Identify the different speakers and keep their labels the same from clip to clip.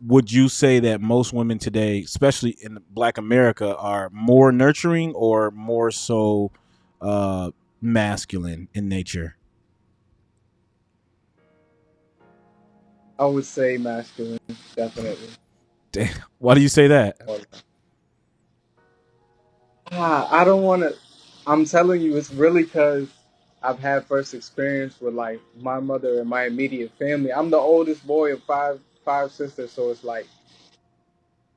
Speaker 1: would you say that most women today, especially in Black America, are more nurturing or more so uh, masculine in nature?
Speaker 2: I would say masculine, definitely.
Speaker 1: Damn. Why do you say that?
Speaker 2: I don't want to. I'm telling you, it's really because I've had first experience with like my mother and my immediate family. I'm the oldest boy of five sisters, so it's like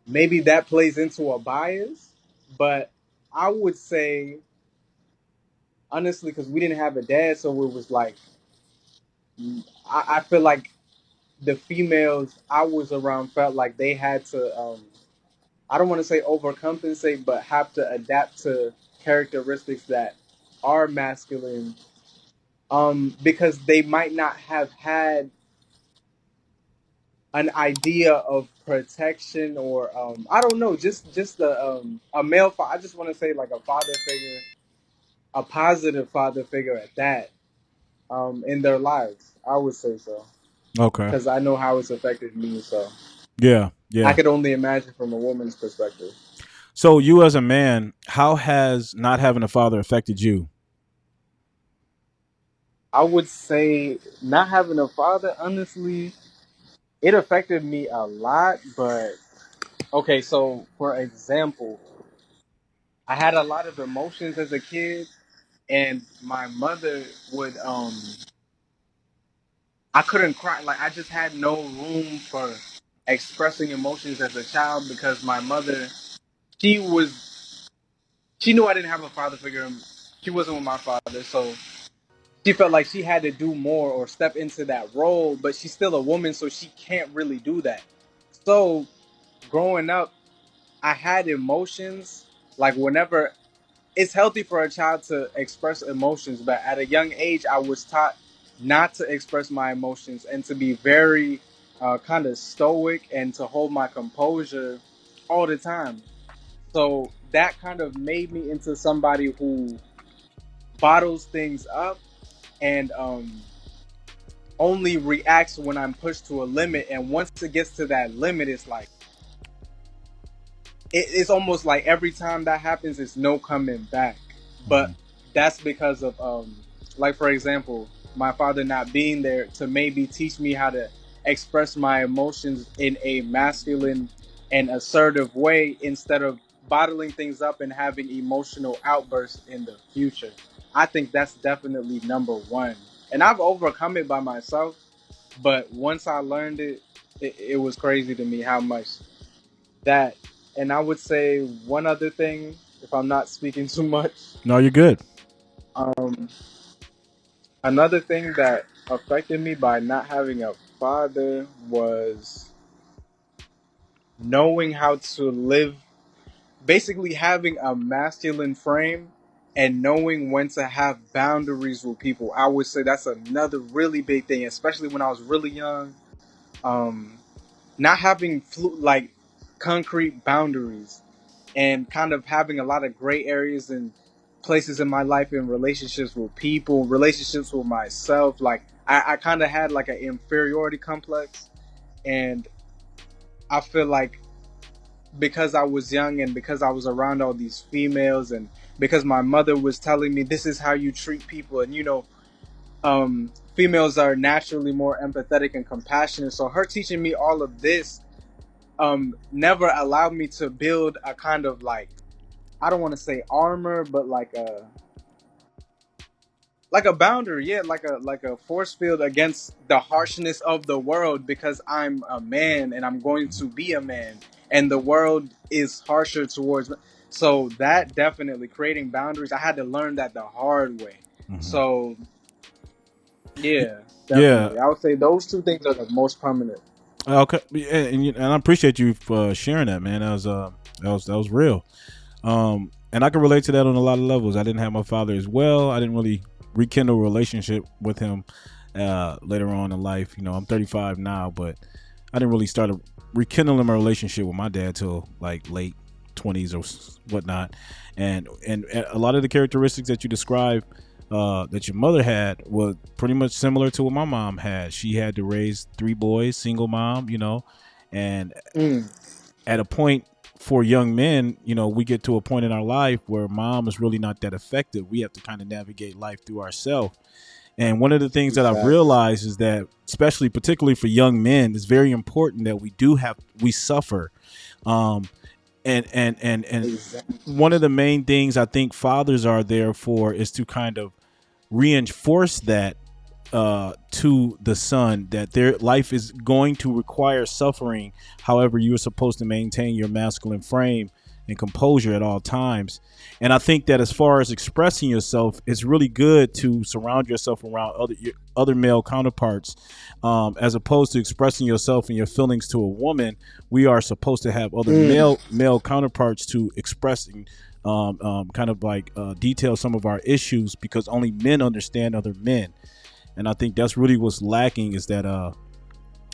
Speaker 2: maybe that plays into a bias. But I would say honestly, because we didn't have a dad, so it was like I feel like the females I was around felt like they had to. I don't want to say overcompensate, but have to adapt to characteristics that are masculine, because they might not have had an idea of protection or I don't know, just a male. I just want to say like a father figure, a positive father figure at that, in their lives. I would say so
Speaker 1: Okay.
Speaker 2: because I know how it's affected me. So
Speaker 1: Yeah.
Speaker 2: I
Speaker 1: Yeah.
Speaker 2: could only imagine from a woman's perspective.
Speaker 1: So you as a man, how has not having a father affected you?
Speaker 2: I would say not having a father, honestly, it affected me a lot. But okay, so for example, I had a lot of emotions as a kid, and my mother would I couldn't cry. Like I just had no room for expressing emotions as a child because my mother, she was she knew I didn't have a father figure. She wasn't with my father, so she felt like she had to do more or step into that role, but she's still a woman, so she can't really do that. So growing up, I had emotions. Like whenever it's healthy for a child to express emotions, but at a young age, I was taught not to express my emotions and to be very kind of stoic and to hold my composure all the time. So that kind of made me into somebody who bottles things up and only reacts when I'm pushed to a limit. And once it gets to that limit, it's like it's almost like every time that happens, it's no coming back. But
Speaker 1: Mhm.
Speaker 2: that's because of like for example, my father not being there to maybe teach me how to express my emotions in a masculine and assertive way instead of bottling things up and having emotional outbursts in the future. I think that's definitely number one. And I've overcome it by myself, but once I learned it, it was crazy to me how much that. And I would say one other thing, if I'm not speaking too much,
Speaker 1: No, you're good.
Speaker 2: um, another thing that affected me by not having a father was knowing how to live, basically having a masculine frame and knowing when to have boundaries with people. I would say that's another really big thing, especially when I was really young. Um, Not having like concrete boundaries and kind of having a lot of gray areas and places in my life in relationships with people, relationships with myself. Like I kind of had like an inferiority complex, and I feel like because I was young and because I was around all these females and because my mother was telling me this is how you treat people, and females are naturally more empathetic and compassionate, so her teaching me all of this never allowed me to build a kind of like, I don't want to say armor, but like a boundary, yeah, like a force field against the harshness of the world because I'm a man and I'm going to be a man and the world is harsher towards me. So that definitely creating boundaries, I had to learn that the hard way.
Speaker 1: Hmm.
Speaker 2: So yeah,
Speaker 1: Yeah.
Speaker 2: definitely. I would say those two things are the most prominent.
Speaker 1: Okay. And I appreciate you for sharing that, man. That was real. And I can relate to that on a lot of levels. I didn't have my father as well. I didn't really rekindle a relationship with him later on in life. You know, I'm 35 now, but I didn't really start rekindling my relationship with my dad till like late 20s or whatnot. And a lot of the characteristics that you described that your mother had was pretty much similar to what my mom had. She had to raise three boys, single mom, you know, And
Speaker 2: Mm.
Speaker 1: at a point for young men, we get to a point in our life where mom is really not that effective. We have to kind of navigate life through ourselves. And one of the things that I've
Speaker 2: Exactly.
Speaker 1: realized is that, especially particularly for young men, it's very important that we suffer. Um, and
Speaker 2: Exactly.
Speaker 1: one of the main things I think fathers are there for is to kind of reinforce that to the son, that their life is going to require suffering. However, you're supposed to maintain your masculine frame and composure at all times. And I think that as far as expressing yourself, it's really good to surround yourself around other male counterparts, as opposed to expressing yourself and your feelings to a woman. We are supposed to have other
Speaker 2: Mm.
Speaker 1: male counterparts to express and kind of like detail some of our issues, because only men understand other men. And I think that's really what's lacking, is that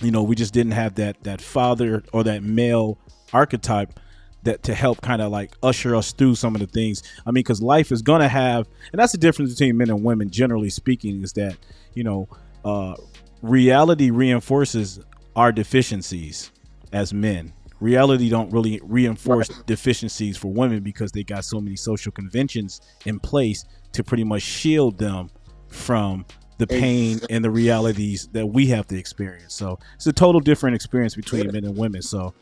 Speaker 1: we just didn't have that father or that male archetype that to help kind of like usher us through some of the things. I mean, because life is gonna have, and that's the difference between men and women, generally speaking, is that you know uh, reality reinforces our deficiencies as men. Reality don't really reinforce
Speaker 2: Right.
Speaker 1: deficiencies for women, because they got so many social conventions in place to pretty much shield them from the pain
Speaker 2: Exactly.
Speaker 1: and the realities that we have to experience. So it's a total different experience between men and women. So